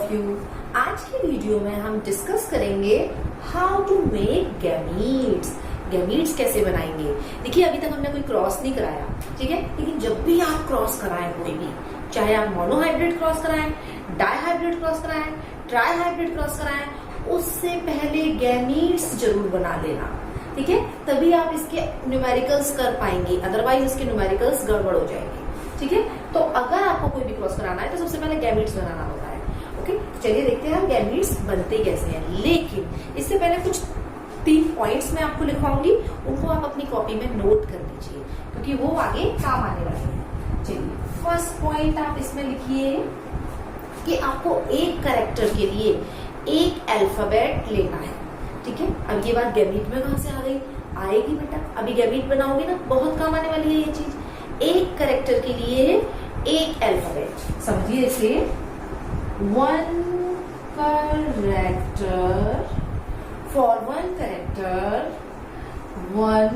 Of you. आज की video में हम डिस्कस करेंगे how to make gametes. Gametes कैसे बनाएंगे। देखिए अभी तक हमने कोई क्रॉस नहीं कराया, ठीक है, लेकिन जब भी आप क्रॉस कराएं कोई भी, चाहे आप मोनोहाइब्रिड क्रॉस कराएं, डाइहाइब्रिड क्रॉस कराएं, ट्राइहाइब्रिड क्रॉस कराएं, उससे पहले गैमीट्स जरूर बना लेना, ठीक है, तभी आप इसके न्यूमेरिकल्स कर पाएंगे, अदरवाइज इसके न्यूमेरिकल्स गड़बड़ हो जाएंगे, ठीक है। तो अगर आपको कोई भी क्रॉस कराना है तो सबसे पहले गैमीट्स बनाना होता है। ओके, चलिए देखते हैं हम गैमीट्स बनते कैसे हैं। लेकिन इससे पहले कुछ 3 पॉइंट्स मैं आपको लिखवाऊंगी, उनको आप अपनी कॉपी में नोट कर लीजिए क्योंकि वो आगे काम आने वाले हैं। चलिए फर्स्ट पॉइंट आप इसमें लिखिए कि आपको एक कैरेक्टर के लिए एक अल्फाबेट लेना है, ठीक है। अब ये बात गैमीट में कहां से आ गई, आएगी बेटा, अभी गैमीट बनाओगे ना, बहुत काम आने वाली है ये चीज। एक कैरेक्टर के लिए एक अल्फाबेट, समझिए इसे, 1 कैरेक्टर फॉर 1 कैरेक्टर 1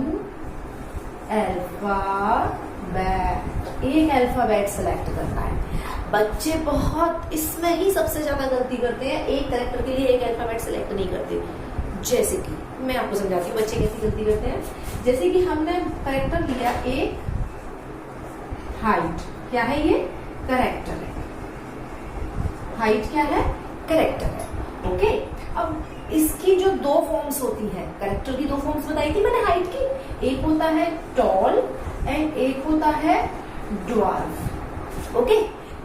अल्फाबेट। एक अल्फाबेट सेलेक्ट करना है। बच्चे बहुत इसमें ही सबसे ज्यादा गलती करते हैं, एक कैरेक्टर के लिए एक अल्फाबेट सेलेक्ट नहीं करते। जैसे कि मैं आपको समझाती हूँ बच्चे कैसी गलती करते हैं। जैसे कि हमने कैरेक्टर लिया एक हाइट, क्या है ये, कैरेक्टर है, हाइट क्या है, कैरेक्टर है। ओके, अब इसकी जो 2 फॉर्म्स होती है, कैरेक्टर की 2 फॉर्म्स बताई थी मैंने हाइट की, एक होता है टॉल एंड एक होता है dwarf. Okay,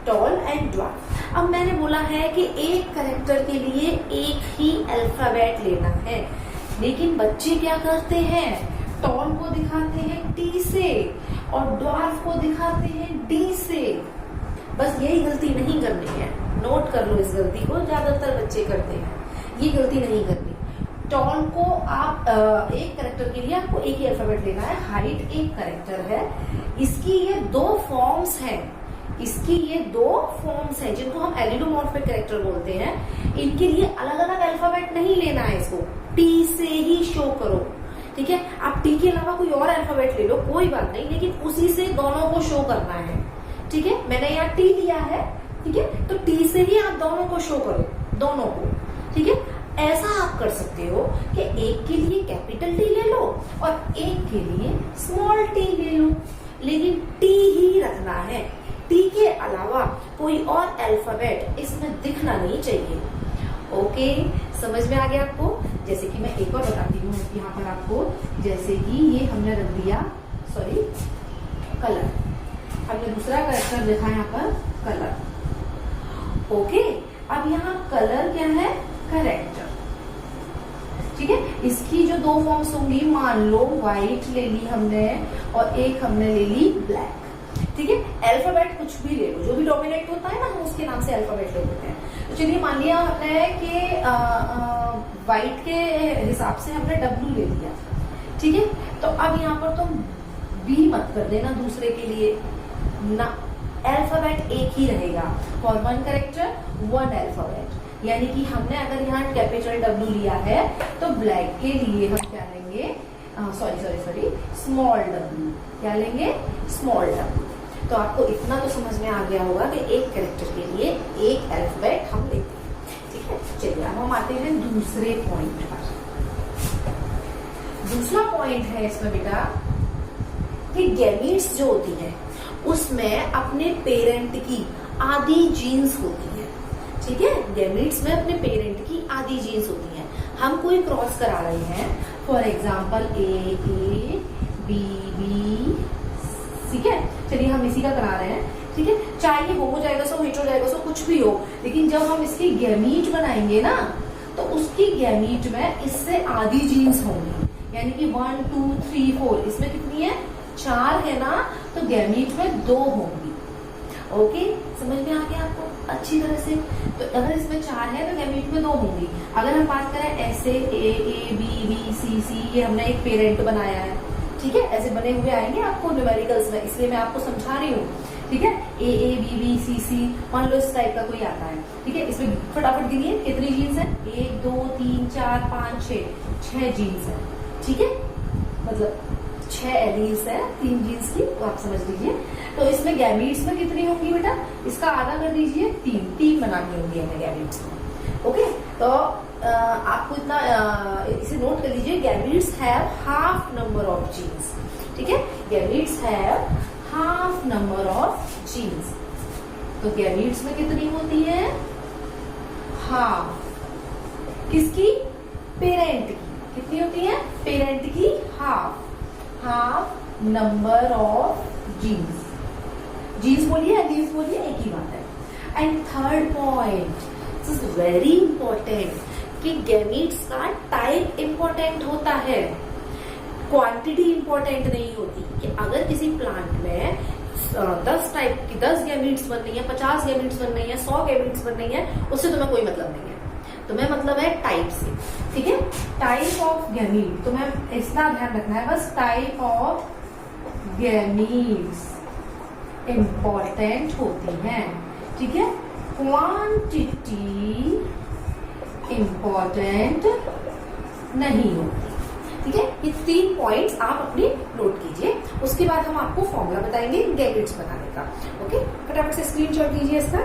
tall and dwarf. अब मैंने बोला है कि एक कैरेक्टर के लिए एक ही अल्फाबेट लेना है, लेकिन बच्चे क्या करते हैं, टॉल को दिखाते हैं टी से और ड्वार्फ को दिखाते हैं डी से। बस यही गलती नहीं करनी है, नोट कर लो इस गलती को, ज्यादातर बच्चे करते हैं, ये गलती नहीं करनी। टॉल को आप एक कैरेक्टर के लिए आपको एक ही अल्फाबेट लेना है, हाइट एक कैरेक्टर है, इसकी ये 2 फॉर्म्स हैं, इसकी ये 2 फॉर्म्स हैं जिनको हम एलिडोमॉर्फिक कैरेक्टर बोलते हैं। इनके लिए अलग अलग अल्फाबेट नहीं लेना है, इसको टी से ही शो करो, ठीक है। आप टी के अलावा कोई और अल्फाबेट ले लो, कोई बात नहीं, लेकिन उसी से दोनों को शो करना है, ठीक है। मैंने यहाँ टी लिया है, ठीक है, तो टी से ही आप दोनों को शो करो, दोनों को, ठीक है। ऐसा आप कर सकते हो कि एक के लिए कैपिटल टी ले लो और एक के लिए स्मॉल टी ले लो, लेकिन टी ही रखना है, टी के अलावा कोई और अल्फाबेट इसमें दिखना नहीं चाहिए। ओके, समझ में आ गया आपको। जैसे कि मैं एक और बताती हूँ यहाँ पर आपको, जैसे कि ये हमने रख दिया, सॉरी, कलर, हमने दूसरा कैरेक्टर लिखा यहाँ पर कलर। ओके, अब यहाँ कलर क्या है, कैरेक्टर, ठीक है। इसकी जो 2 फॉर्म्स होंगी, मान लो व्हाइट ले ली हमने और एक हमने ले ली ब्लैक, ठीक है। अल्फाबेट कुछ भी ले लो, जो भी डोमिनेट होता है ना, हम उसके नाम से अल्फाबेट ले लेते हैं। तो चलिए मान लिया हमने कि व्हाइट के हिसाब से हमने W ले लिया, ठीक है। तो अब यहाँ पर तुम B मत कर देना दूसरे के लिए ना, अल्फाबेट एक ही रहेगा, फॉर 1 कैरेक्टर 1 अल्फाबेट। यानी कि हमने अगर यहाँ कैपिटल W लिया है तो ब्लैक के लिए हम क्या लेंगे, सॉरी स्मॉल W, क्या लेंगे, स्मॉल W। तो आपको इतना तो समझ में आ गया होगा कि एक कैरेक्टर के लिए एक अल्फाबेट हम लेते हैं, ठीक है। चलिए अब हम आते हैं दूसरे पॉइंट पर। दूसरा पॉइंट है इसमें बेटा कि गैमीट्स जो होती है उसमें अपने पेरेंट की आधी जीन्स होती है, ठीक है। गैमीट्स में अपने पेरेंट की आधी जीन्स होती है। हम कोई क्रॉस करा रहे हैं, for example A B B, ठीक है। चलिए हम इसी का करा रहे हैं, ठीक है, चाहे ये हो जाएगा सो, हिट हो जाएगा सो, कुछ भी हो, लेकिन जब हम इसकी गैमीट बनाएंगे ना, तो उसकी गैमीट में इससे आधी जीन्स होंगी, यानी कि 1 2 3 4, इसमें कितनी है, 4 है ना, तो गैमीट में 2 होंगी। ओके, समझ में आ गया आपको अच्छी तरह से। तो अगर इसमें 4 है तो गैमीट में 2 होंगी। अगर हम बात करें ऐसे ए बी बी सी सी, ये हमने एक पेरेंट बनाया है, ठीक है, ऐसे बने हुए आएंगे आपको न्यूमेरिकल्स में, इसलिए मैं आपको समझा रही हूँ, ठीक है। ए बी बी सी सी, मान लो इस टाइप का कोई आता है, ठीक है। इसमें फटाफट गिनिए कितनी जीन्स है, 1 2 3 4 5 6 जीन्स है, ठीक है, मतलब 6 एलील्स है 3 जीन्स की, तो आप समझ लीजिए। तो इसमें गैमीट्स में कितनी होंगी बेटा, इसका आधा कर दीजिए, 3 बनानी होंगी हमें गैमीट्स में। ओके, तो आपको इतना इसे नोट कर लीजिए, gametes have half number of genes. ठीक है, gametes have half number of genes. तो गैमीट्स में कितनी होती है, हाफ। किसकी, पेरेंट की। कितनी होती है, पेरेंट की half number of genes. Genes बोलिए एलील्स बोलिए, एक ही बात है। And third point, this is very important, कि गैमीट्स का टाइप इंपॉर्टेंट होता है, क्वांटिटी इंपॉर्टेंट नहीं होती। कि अगर किसी प्लांट में 10 टाइप की 10 गैमीट्स बन रही है, 50 गैमीट्स बन रही है, 100 गैमीट्स बन रही है, उससे तुम्हें कोई मतलब नहीं है। तुम्हें मतलब है टाइप से। ठीक है, टाइप ऑफ गैमीट, तुम्हें इसका ध्यान रखना है बस, टाइप ऑफ गैमीट्स इंपॉर्टेंट होती हैं। ठीक है, क्वांटिटी इंपॉर्टेंट नहीं होती। ठीक है, ये 3 पॉइंट्स आप अपने नोट कीजिए। उसके बाद हम आपको फॉर्मूला बताएंगे गैमीट्स बनाने का। ओके, फटाफट से स्क्रीनशॉट लीजिए इसका।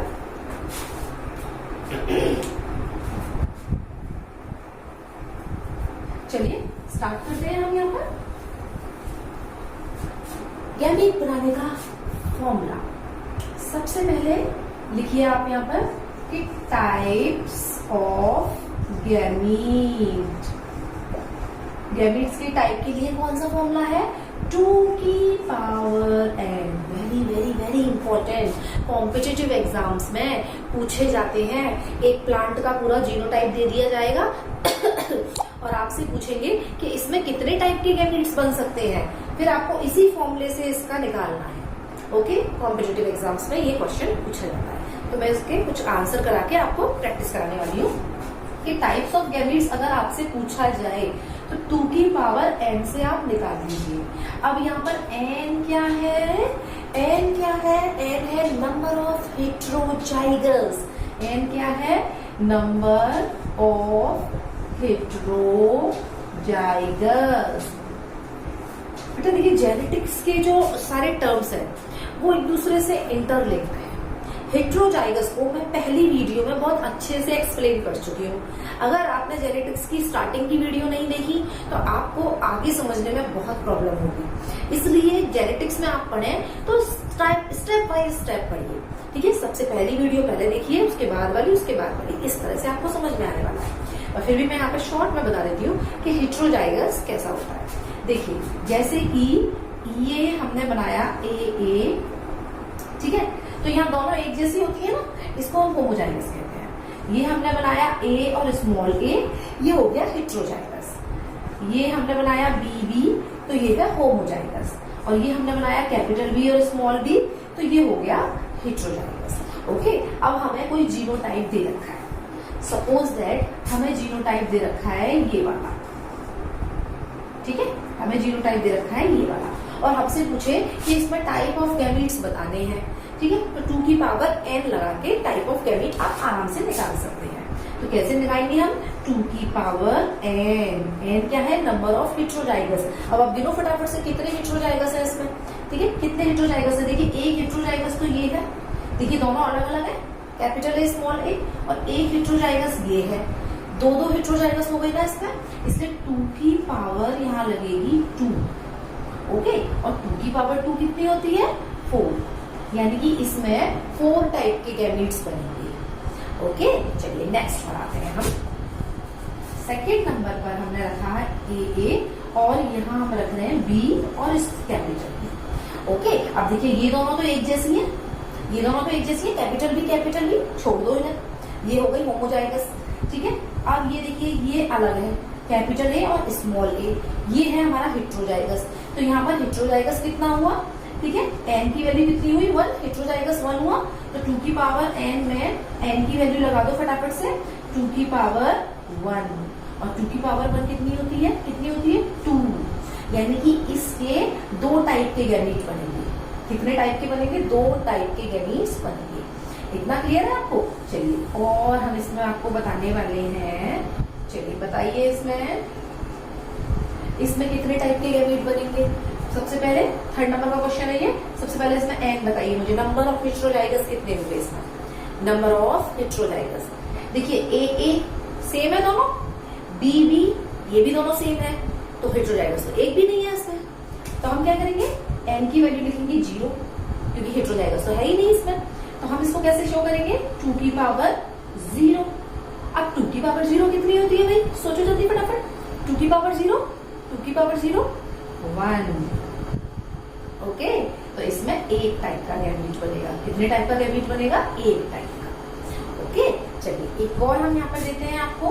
चलिए स्टार्ट करते हैं हम यहाँ पर गैमीट बनाने का फॉर्मूला। सबसे पहले लिखिए आप यहाँ पर कि टाइप्स ऑफ गैमीट। गैमीट्स के टाइप के लिए कौन सा फॉर्मूला है, 2 की power n। Very very very important, competitive exams में पूछे जाते हैं। एक प्लांट का पूरा जीनोटाइप दे दिया जाएगा और आपसे पूछेंगे कि इसमें कितने टाइप के गैमीट्स बन सकते हैं, फिर आपको इसी फॉर्मूले से इसका निकालना है। ओके, कॉम्पिटिटिव एग्जाम्स में ये क्वेश्चन पूछा जाता है, तो मैं इसके कुछ आंसर करा के आपको प्रैक्टिस कराने वाली हूँ कि टाइप्स ऑफ गैमीट्स अगर आपसे पूछा जाए तो 2 की पावर n से आप निकाल दीजिए। अब यहाँ पर n क्या है, n क्या है, n है नंबर ऑफ हेट्रोजाइगस। n क्या है, नंबर ऑफ हेट्रोजाइगस। बेटा देखिए, जेनेटिक्स के जो सारे टर्म्स हैं वो एक दूसरे से इंटरलिंक्ड है। हेट्रोजाइगस को मैं पहली वीडियो में बहुत अच्छे से एक्सप्लेन कर चुकी हूँ। अगर आपने जेनेटिक्स की स्टार्टिंग की वीडियो नहीं देखी तो आपको आगे समझने में बहुत प्रॉब्लम होगी। इसलिए जेनेटिक्स में आप पढ़ें तो स्टेप बाय स्टेप पढ़िए। ठीक है, सबसे पहली वीडियो पहले देखिए, उसके बाद वाली, उसके बाद वाली, इस तरह से आपको समझ में आने वाला है। और फिर भी मैं यहाँ पे शॉर्ट में बता देती हूँ कि हेट्रोजाइगस कैसा होता है। देखिए, जैसे कि ये हमने बनाया ए, ठीक है, तो यहाँ दोनों एक जैसी होती है ना, इसको हम होमोजाइगस कहते हैं। ये हमने बनाया ए और स्मॉल ए, ये हो गया हेट्रोजाइगस। ये हमने बनाया बी, तो ये है होमोजाइगस। और ये हमने बनाया कैपिटल बी और स्मॉल बी, तो ये हो गया हेट्रोजाइगस। ओके, अब हमें कोई जीनोटाइप दे रखा है। सपोज दैट हमें जीनोटाइप दे रखा है ये वाला। ठीक है, हमें जीनोटाइप दे रखा है ये वाला, और हमसे पूछे कि इसमें टाइप ऑफ गैमीट्स बताने हैं। ठीक है, तो 2 की पावर n लगा के टाइप ऑफ गैमीट आप आराम से निकाल सकते हैं। तो कैसे निकालेंगे हम, 2 की पावर n क्या है, नंबर ऑफ हेट्रोजाइगस। अब आप गिनो फटाफट से कितने हेट्रोजाइगस है इसमें। ठीक है, कितने हेट्रोजाइगस है, देखिए एक हेट्रोजाइगस तो ये है, देखिए दोनों अलग अलग है, कैपिटल ए स्मॉल ए, और एक हेट्रोजाइगस ये है। दो हेट्रोजाइगस हो गई ना इसमें, इसलिए 2 की पावर यहाँ लगेगी 2। ओके, और 2 की पावर 2 कितनी होती है, 4, यानी कि इसमें 4 टाइप के गैमीट्स बनेंगे। ओके, चलिए नेक्स्ट पर आते हैं हम। सेकेंड नंबर पर हमने रखा है ए, और यहाँ हम रख रहे हैं बी और इस कैपिटल बी। ओके, अब देखिए ये दोनों तो एक जैसी है, ये दोनों तो एक जैसी है, कैपिटल बी छोड़ दो इन्हें, ये हो गई होमोजाइगस। ठीक है, अब ये देखिए ये अलग है, कैपिटल ए और स्मॉल ए, ये है हमारा हेट्रोजाइगस। तो यहाँ पर हेट्रोजाइगस कितना हुआ, ठीक है, n की वैल्यू कितनी हुई, 1, हेट्रोजाइगस 1 हुआ, तो 2 की पावर n में n की वैल्यू लगा दो फटाफट से, 2 की पावर 1, और 2 की पावर 1 कितनी होती है, 2, यानी कि इसके 2 टाइप के गैमीट बनेंगे। कितने टाइप के बनेंगे, 2 टाइप के गैमीट्स बनेंगे। इतना क्लियर है आपको। चलिए, और हम इसमें आपको बताने वाले हैं, चलिए बताइए इसमें कितने टाइप के गैमीट बनेंगे। सबसे पहले थर्ड नंबर का क्वेश्चन है ये। सबसे पहले इसमें एन बताइए मुझे, नंबर ऑफ हेटेरोजाइगस कितने होंगे इसमें, नंबर ऑफ हेटेरोजाइगस। देखिए ए ए सेम है दोनों, बी बी ये भी दोनों सेम है, तो हेटेरोजाइगस तो एक भी नहीं है इसमें। तो हम क्या करेंगे, एन की वैल्यू लिखेंगे 0, क्योंकि हेटेरोजाइगस तो है ही नहीं इसमें। तो हम इसको कैसे शो करेंगे, 2 की पावर 0। अब 2 की पावर 0 कितनी होती है भाई, सोचो जल्दी फटाफट। 2 की पावर 0, 2 की पावर 0 1। ओके, तो इसमें एक टाइप का गैमीट बनेगा। कितने टाइप का गैमीट बनेगा, एक टाइप का। ओके, चलिए एक और हम यहाँ पर देते हैं आपको,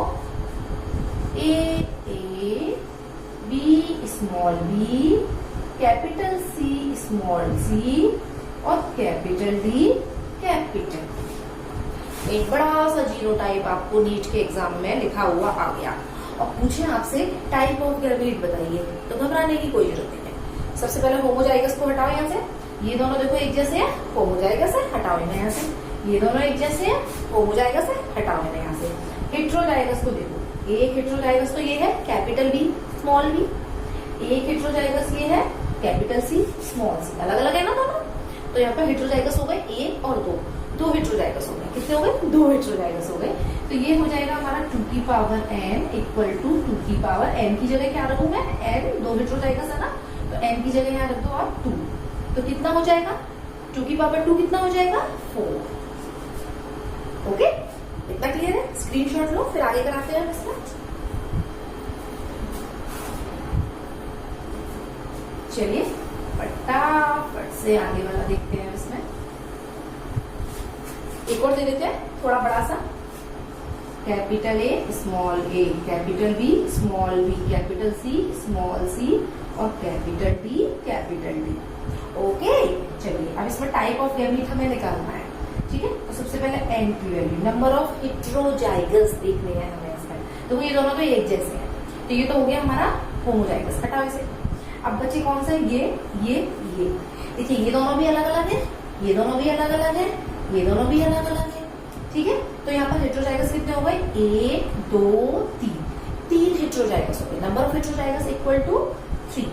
A B small B, capital C small C और कैपिटल डी कैपिटल। एक बड़ा सा जीनोटाइप आपको नीट के एग्जाम में लिखा हुआ आ गया और पूछे आपसे टाइप ऑफ गैमीट बताइए, तो घबराने की कोई जरूरत नहीं है। सबसे पहले होमोजाइगस को हटाओ यहाँ से, ये दोनों देखो एक जैसे है, होमोजाइगस है, हटाओ इन्हें यहाँ से। ये दोनों एक जैसे है, होमोजाइगस है, हटाओ इन्हें यहाँ से। हेटेरोजाइगस को देखो, एक हेटेरोजाइगस तो ये है कैपिटल बी स्मॉल बी, एक हेटेरोजाइगस ये है कैपिटल सी स्मॉल सी, अलग अलग है ना दोनों। तो यहाँ पर हेटेरोजाइगस हो गए 1 और 2, 2 हेटेरोजाइगस हो गए। कितने हो गए, 2 हेटेरोजाइगस हो गए। तो ये हो जाएगा हमारा 2 की पावर n इक्वल टू 2 की पावर n की जगह क्या रखूं मैं, n 2 हेटेरोजाइगस है ना, तो n की जगह यहाँ रख दो आप 2। तो कितना हो जाएगा, 2 की पावर 2 कितना हो जाएगा, 4। ओके, इतना क्लियर है। स्क्रीनशॉट लो, फिर आगे कराते हैं इसमें। चलिए फटाफट से आगे वाला देखते हैं। इसमें एक और दे देते हैं थोड़ा बड़ा सा, capital A small A, capital B small B, capital C small C और capital D capital D. Okay, चलिए अब इसमें टाइप ऑफ गैमीट हमें निकालना है। ठीक है, तो सबसे पहले एन की वैल्यू, नंबर ऑफ हेटेरोजाइगस देखने हैं हमें इसमें। तो ये दोनों तो एक जैसे हैं, तो ये तो हो गया हमारा होमोजाइगस, हटाओ इसे। अब बचे कौन सा, ये देखिए, ये दोनों भी अलग अलग है, ये दोनों भी अलग अलग है, ये दोनों भी अलग अलग है। ठीक है, तो यहाँ पर हेटेरोजाइगस कितने हो गए, 1 2 3 हेटेरोजाइगस हो गए। Number of heterozygous equal to 3।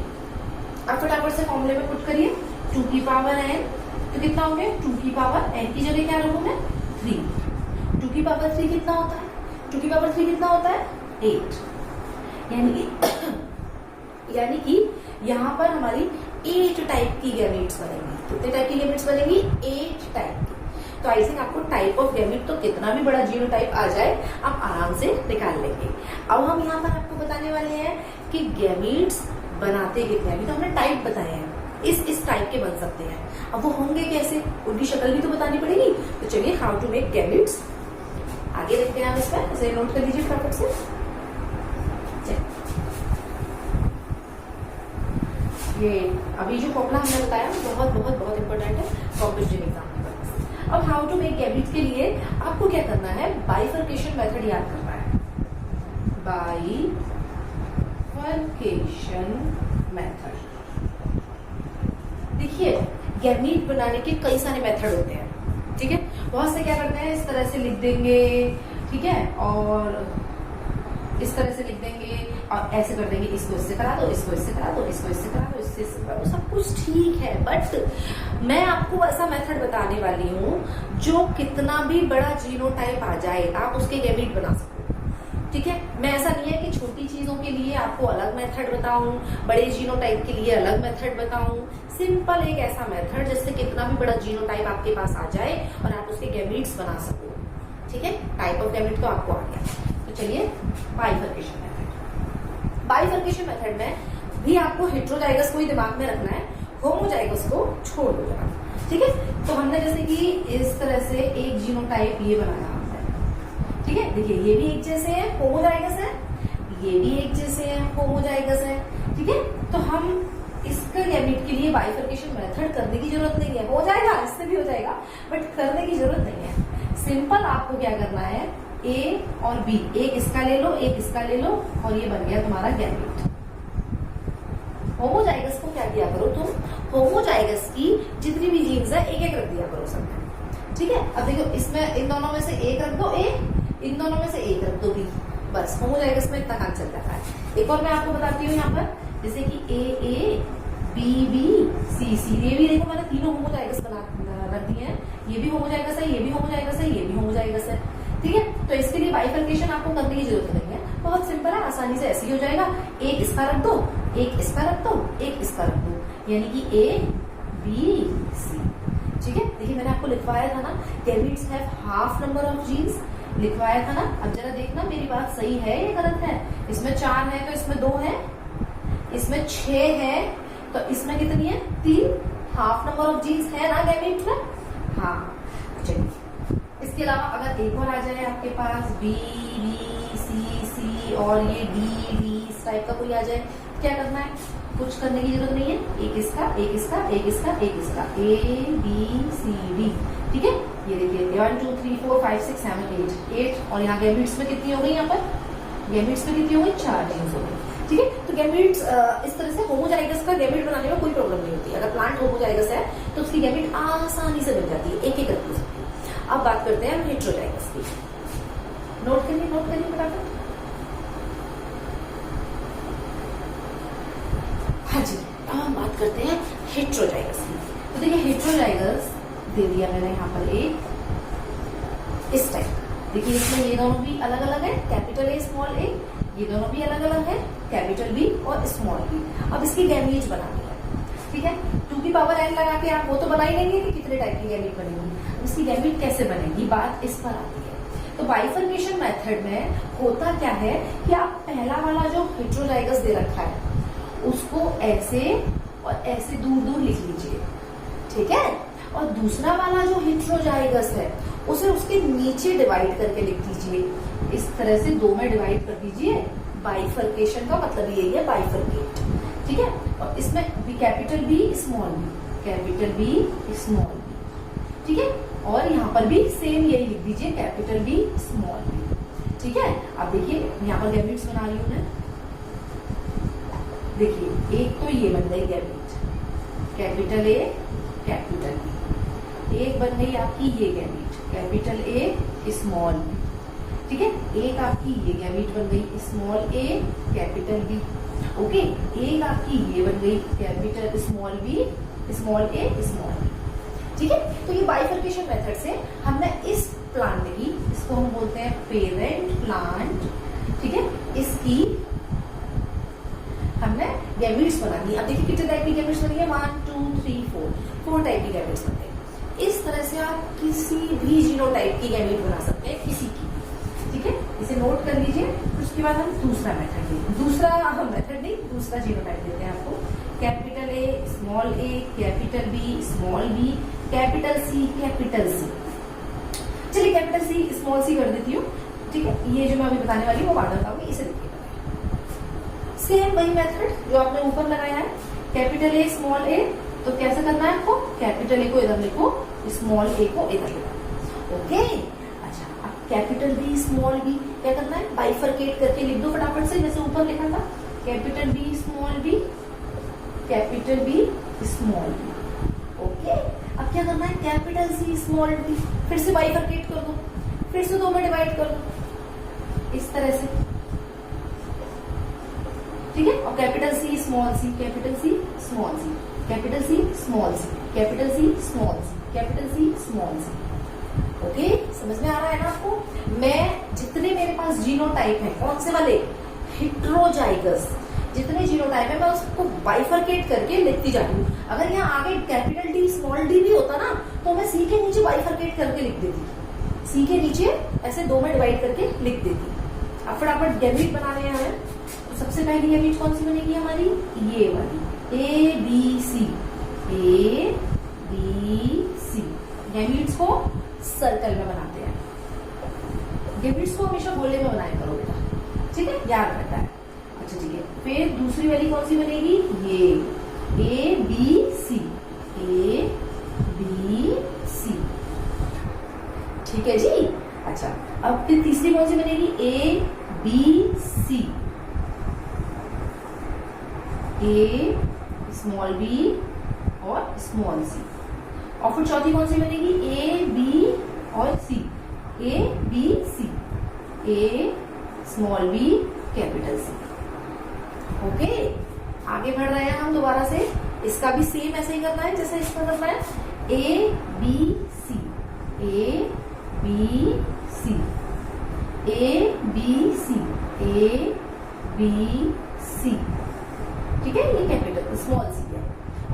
अब फटाफट से फॉर्मूले में पुट करिए, 2 की पावर n, तो कितना हो गया, 2 की पावर n की जगह क्या रखूं मैं, 3। 2 की पावर 3 कितना होता है, 2 की पावर 3 कितना होता है, 8। यानी कि यहाँ पर हमारी 8 टाइप की गैमीट्स बनेंगी। कितने टाइप की गैमीट्स बनेंगी, 8 टाइप की। तो आई थिंक आपको टाइप ऑफ गैमीट तो कितना भी बड़ा जीनोटाइप आ जाए आप आराम से निकाल लेंगे। अब हम यहाँ पर आपको बताने वाले हैं कि गैमीट्स बनाते कितने। अभी तो हमने टाइप बताए हैं, इस टाइप के बन सकते हैं। अब वो होंगे कैसे, उनकी शक्ल भी तो बतानी पड़ेगी। तो चलिए हाउ टू मेक गैमीट्स आगे देखते हैं। आप इसमें इसे नोट कर लीजिए फटाफट से। ये अभी जो फॉर्मूला हमने बताया बहुत बहुत बहुत इंपॉर्टेंट है कॉम्पिटिटिव एग्जाम के पर्पस। अब हाउ टू मेक गैमीट्स के लिए आपको क्या करना है, बाइफर्केशन मेथड याद करना है। बाइफर्केशन मेथड, देखिए गैमीट बनाने के कई सारे मेथड होते हैं। ठीक है, बहुत से क्या करते हैं, इस तरह से लिख देंगे, ठीक है, और इस तरह से लिख देंगे और ऐसे कर देंगे, इसको इससे करा दो, इसको इससे करा दो, इसको इससे करा दो, इससे करा दो, सब कुछ ठीक है। बट मैं आपको ऐसा मेथड बताने वाली हूँ जो कितना भी बड़ा जीनोटाइप आ जाए आप उसके गैमीट बना सको। ठीक है, मैं ऐसा नहीं है कि छोटी चीजों के लिए आपको अलग मेथड बताऊं, बड़े जीनोटाइप के लिए अलग मेथड बताऊं। सिंपल एक ऐसा मेथड जिससे कितना भी बड़ा जीनोटाइप आपके पास आ जाए और आप उसके गैमीट्स बना सको। ठीक है, टाइप ऑफ गैमीट तो आपको आ गया। तो चलिए बाइफर्केशन मेथड। बाइफर्केशन मेथड में भी आपको हेटेरोजाइगस को ही दिमाग में रखना है, होमोजाइगस को छोड़ दो जरा। ठीक है, तो हमने जैसे कि इस तरह से एक जीनोटाइप ये बनाया हमने। ठीक है, देखिए ये भी एक जैसे है, होमोजाइगस है, ये भी एक जैसे है, होमोजाइगस है। ठीक है, तो हम इसके गैमीट के लिए बाइफर्केशन मेथड करने की जरूरत नहीं है, हो जाएगा, इससे भी हो जाएगा, बट करने की जरूरत नहीं है। सिंपल आपको क्या करना है, ए और बी, एक इसका ले लो, एक इसका ले लो और ये बन गया तुम्हारा गैमीट। होमोजाइगस को क्या किया करो तुम, होमोजाइगस की जितनी भी जीन्स है एक एक रख दिया करो सब में। ठीक है, अब देखो इसमें इन दोनों में से एक रख दो ए, इन दोनों में से एक रख दो बी, बस होमोजाइगस में इतना काम चल जाता है। एक और मैं आपको बताती हूँ यहाँ पर, जैसे कि ए बी बी सी सी। ये भी देखो मैंने तीनों होमोजाइगस बना रख दिए हैं, ये भी होमोजाइगस है, ये भी होमोजाइगस है, ये भी होमोजाइगस है। ठीक है, तो इसके लिए बाइफर्केशन आपको करने की जरूरत नहीं है, बहुत सिंपल है, आसानी से ऐसे ही हो जाएगा। एक इसका रख दो, एक इसका रख दो, एक इसका रख दो, यानी कि ए बी सी। ठीक है, देखिए मैंने आपको लिखवाया था ना, gametes have half number of genes, लिखवाया था ना। अब जरा देखना मेरी बात सही है या गलत है। इसमें 4 है तो इसमें 2 है, इसमें 6 है तो इसमें कितनी है, 3। हाफ नंबर ऑफ जीन्स है ना गैमीट में। हाँ चलिए, इसके अलावा अगर एक और आ जाए आपके पास बी बी सी सी और ये डी डी इस टाइप का कोई आ जाए, क्या करना है, कुछ करने की जरूरत नहीं है। एक इसका, एक इसका, एक इसका, एक इसका, ए बी सी डी। ठीक है, ये देखिए 1 2 3 4 5 6 7 8 और यहाँ गैमीट्स में कितनी हो गई, यहाँ पर गैमीट्स में कितनी हो गई, 4 जीन्स हो गई। ठीक है, तो गैमीट्स इस तरह से होमोजाइगस का गैमीट बनाने में कोई प्रॉब्लम नहीं होती। अगर प्लांट होमोजाइगस है तो उसकी गैमीट आसानी से मिल जाती है, एक एक करके सकती है। अब बात करते हैं हेटेरोजाइगस की। नोट करिए फटाफट। हाँ जी, अब हम बात करते हैं हेटेरोजाइगस की। तो देखिए हेटेरोजाइगस दे दिया मैंने यहाँ पर एक इस टाइप। देखिए इसमें ये दोनों भी अलग अलग है, कैपिटल ए स्मॉल ए, ये दोनों भी अलग अलग है, कैपिटल बी और स्मॉल बी। अब इसकी गैमीट बनानी है। ठीक है, 2 की पावर n लगा के आप वो तो बना ही लेंगे कि कितने टाइप की गैमीट बनेगी। इसकी गैमीट कैसे बनेगी, बात इस पर आती है। तो बाइफर्केशन मेथड में होता क्या है कि आप पहला वाला जो हेटेरोजाइगस दे रखा है उसको ऐसे और ऐसे दूर दूर लिख लीजिए। ठीक है, और दूसरा वाला जो हेटेरोजाइगस है उसे उसके नीचे डिवाइड करके लिख दीजिए। इस तरह से 2 में डिवाइड कर दीजिए। बाइफर्केशन का मतलब यही है, बाइफर्केट। ठीक है, और इसमें भी capital B small B, capital B small B. ठीक है, और यहाँ पर भी सेम यही लिख दीजिए, कैपिटल बी स्मॉल बी। ठीक है, अब देखिए यहाँ पर गैमीट्स बना रही हूँ मैं। देखिए एक तो ये बन गई gamete, capital A capital B. एक बन गई आपकी ये gamete, capital A small B. ठीक है, एक आपकी ये गैमीट बन गई, small A capital B. Okay, एक आपकी ये बन गई, capital small B small A small B. ठीक है, तो ये बाइफर्केशन मेथड से हमने इस प्लांट की, इसको हम बोलते हैं पेरेंट प्लांट। ठीक है, इसकी हमने गैमीट्स बना दी। अब देखिए कितने टाइप की गैमीट्स बनी है, 1 2 3 4 टाइप की गैमीट्स बन गई। इस तरह से आप किसी भी जीनोटाइप की गैमीट बना सकते हैं, किसी की। ठीक है, इसे नोट कर लीजिए। उसके बाद हम दूसरा मेथड लेते, दूसरा मेथड नहीं, दूसरा जीनोटाइप देते हैं आपको। Capital A small A, capital B small B, capital C capital C. चलिए कैपिटल सी स्मॉल सी कर देती हूँ। ठीक है, ये जो मैं अभी बताने वाली हूँ वो बाद बताऊंगी, इसे देखिए। सेम वही मेथड जो आपने ऊपर लगाया है, कैपिटल ए स्मॉल ए, तो कैसे करना है आपको, कैपिटल ए को इधर लिखो, स्मॉल ए को इधर लिखो। ओके, अच्छा अब कैपिटल बी स्मॉल बी क्या करना है, बाइफरकेट करके लिख दो फटाफट से, जैसे ऊपर लिखा था, capital B small B, capital B small B. Okay, अब क्या करना है, कैपिटल सी स्मॉल डी, फिर से बाइफरकेट कर दो, फिर से 2 में डिवाइड कर दो, इस तरह से। ठीक है, और कैपिटल सी स्मॉल सी, कैपिटल सी स्मॉल सी, कैपिटल सी स्मॉल सी, कैपिटल सी स्मॉल सी, कैपिटल सी स्मॉल सी। ओके, समझ में आ रहा है ना आपको। मैं जितने मेरे पास जीनोटाइप है, कौन से वाले, हेटेरोजाइगस, जितने जीनोटाइप है मैं उसको बाइफरकेट करके लिखती जाती हूँ। अगर यहाँ आगे कैपिटल डी स्मॉल डी भी होता ना तो मैं सी के नीचे बाइफरकेट करके लिख देती, सी के नीचे ऐसे 2 में डिवाइड करके लिख देती। अब फटाफट गैमीट बनाने हैं हमें। तो सबसे पहली गैमीट कौन सी बनेगी हमारी, ये वाली, A B C, A B C. Gametes को सर्कल में बनाते हैं, गैमीट्स को हमेशा गोले में बनाया करो बेटा, ठीक है, याद रखना है। अच्छा ठीक है, फिर दूसरी वाली कौन सी बनेगी, ये ए B C, A B C. ठीक है जी। अच्छा अब फिर तीसरी कौन सी बनेगी, A B C, A small B और स्मॉल सी। और फिर चौथी कौन सी बनेगी, ए बी और C, A B C, A small B capital C. Okay, आगे बढ़ रहे हैं हम दोबारा से। इसका भी सेम ऐसे ही करना है जैसे इसका करना है, A B C, A B C, A B C, A B C, ठीक है। ये कैपिटल स्मॉल सी है,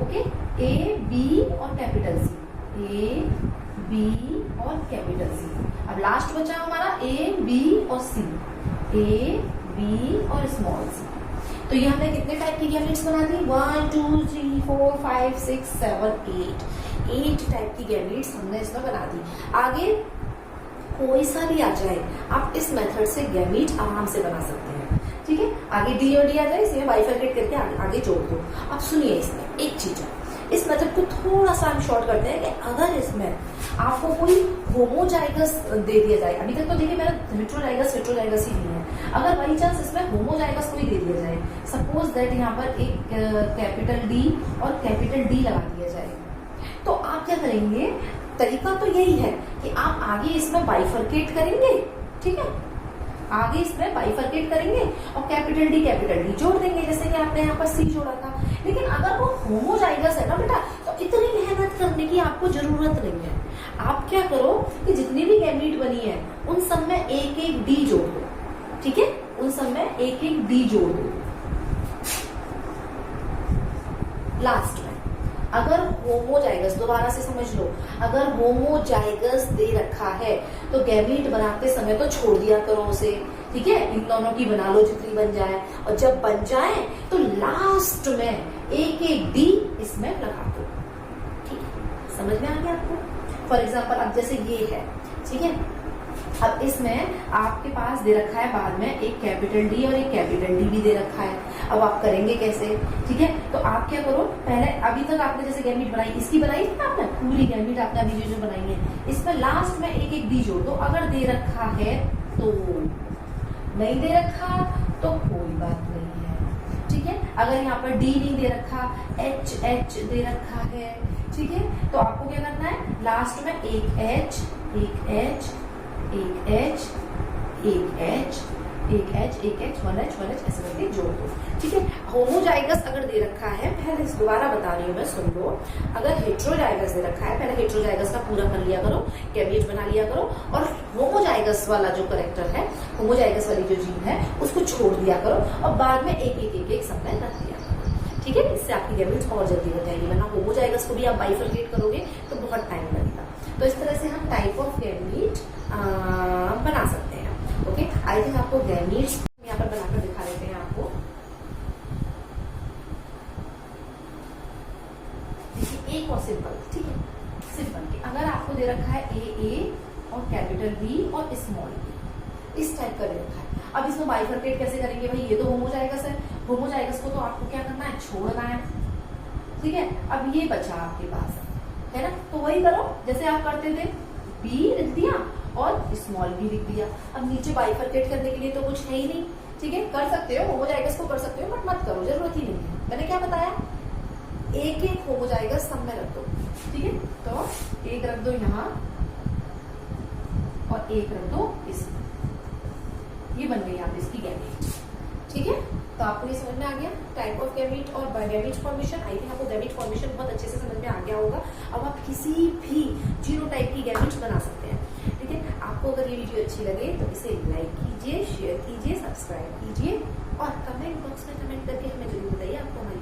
ओके। ए बी और कैपिटल सी, ए बी और कैपिटल सी। अब लास्ट बचा हमारा ए बी और सी, ए बी और स्मॉल सी। तो ये हमने कितने टाइप की गैमेट्स बना दी, 1 2 3 4 5 6 7 8 टाइप की गैमेट्स हमने इसमें बना दी। आगे कोई सा भी आ जाए आप इस मेथड से गैमेट आराम से बना सकते हैं, ठीक है। आगे डी और डी आ जाए, इसमें बाइफरकेट करके आगे जोड़ दो। अब सुनिए, इसमें एक चीज है, इस मेथड को थोड़ा सा हम शॉर्ट करते हैं कि अगर इसमें आपको कोई होमोजाइगस दे दिया जाए, अभी तक तो देखिए मेरा हेटेरोजाइगस ही नहीं है, अगर बाई चांस इसमें होमोजाइगस कोई दे दिया जाए, सपोज दैट यहाँ पर एक कैपिटल डी और कैपिटल डी लगा दिया जाए, तो आप क्या करेंगे, तरीका तो यही है कि आप आगे इसमें बाइफरकेट करेंगे, ठीक है, आगे इसमें बाइफरकेट करेंगे और कैपिटल डी जोड़ देंगे, जैसे कि आपने यहाँ पर सी जोड़ा था। लेकिन अगर वो होमोजाइगस है ना बेटा, तो इतनी मेहनत करने की आपको जरूरत नहीं है। आप क्या करो कि जितनी भी गैमेट बनी है उन सब में एक एक डी जोड़ दो, ठीक है, उन सब में एक एक डी जोड़ दो। लास्ट में अगर होमोजाइगस, दोबारा से समझ लो, अगर होमोजाइगस दे रखा है तो गैमेट बनाते समय तो छोड़ दिया करो उसे, ठीक है, इन दोनों की बना लो जितनी बन जाए, और जब बन जाए तो लास्ट में एक एक डी इसमें लगा दो, ठीक है। समझ में आ गया आपको। फॉर एग्जाम्पल अब जैसे ये है, ठीक है, अब इसमें आपके पास दे रखा है बाद में एक कैपिटल डी और एक कैपिटल डी भी दे रखा है। अब आप करेंगे कैसे, ठीक है, तो आप क्या करो, पहले अभी तक आपने जैसे गैमेट बनाई, इसकी बनाई थी ना आपने, पूरी गैमेट आपने अभी जो बनाई है, इसमें लास्ट में एक एक डी जोड़ दो। अगर दे रखा है तो, नहीं दे रखा तो कोई बात नहीं है, ठीक है। अगर यहाँ पर डी नहीं दे रखा, एच दे रखा है, ठीक है, तो आपको क्या करना है, लास्ट में एक एच, एक एच, एक एच, एक एच, एक एच, एक एच, वन एच ऐसे करके जोड़ दो, ठीक है। होमोजाइगस अगर दे रखा है, पहले दोबारा बता रही हूँ मैं, सुन लो। अगर हेटेरोजाइगस दे रखा है, पहले हेटेरोजाइगस का पूरा कर लिया करो, गैमेट बना लिया करो, और होमोजाइगस वाला जो करेक्टर है, होमोजाइगस वाली जो जीन है, उसको छोड़ दिया करो और बाद में एक एक एक एक सब में रख दिया करो, ठीक है। इससे आपकी गैमेट्स और जल्दी हो जाएगी, वरना होमोजाइगस को भी आप बाइफरकेट करोगे तो बहुत टाइम लगेगा। तो इस तरह से हम टाइप ऑफ गैमेट बना सकते हैं, ओके। आई थिंक आपको गैमेट्स यहाँ पर बनाकर दिखा देते हैं आपको। देखिए एक और सिंपल, ठीक है, सिंपल की अगर आपको दे रखा है ए और कैपिटल बी और स्मॉल बी, इस टाइप का दे रखा है। अब इसमें बाइफरकेट कैसे करेंगे भाई, ये तो होमोजाइगस है, होमोजाइगस को तो आपको क्या करना है, छोड़ना है, ठीक है। अब ये बचा आपके पास, है ना, तो वही करो जैसे आप करते थे, बी लिख दिया और स्मॉल बी लिख दिया। अब नीचे बाइफरकेट करने के लिए तो कुछ है ही नहीं, ठीक है, कर सकते हो, होमोजाइगस को कर सकते हो, बट मत करो, जरूरत ही नहीं है। मैंने क्या बताया, एक एक होमोजाइगस सब में रख दो, ठीक है, तो एक रख दो यहाँ और एक रख दो इसमें, ये बन गई आप इसकी गैमेट, ठीक है। तो आपको ये समझ में आ गया टाइप ऑफ गैमेट और गैमेट फॉर्मेशन। आई थिंक आपको गैमेट फॉर्मेशन बहुत अच्छे से समझ में आ गया होगा। अब आप किसी भी जीनोटाइप की गैमेट्स बना सकते हैं, ठीक है। आपको अगर ये वीडियो अच्छी लगे तो इसे लाइक कीजिए, शेयर कीजिए, सब्सक्राइब कीजिए और कमेंट बॉक्स में कमेंट करके हमें जरूर बताइए आपको हमारी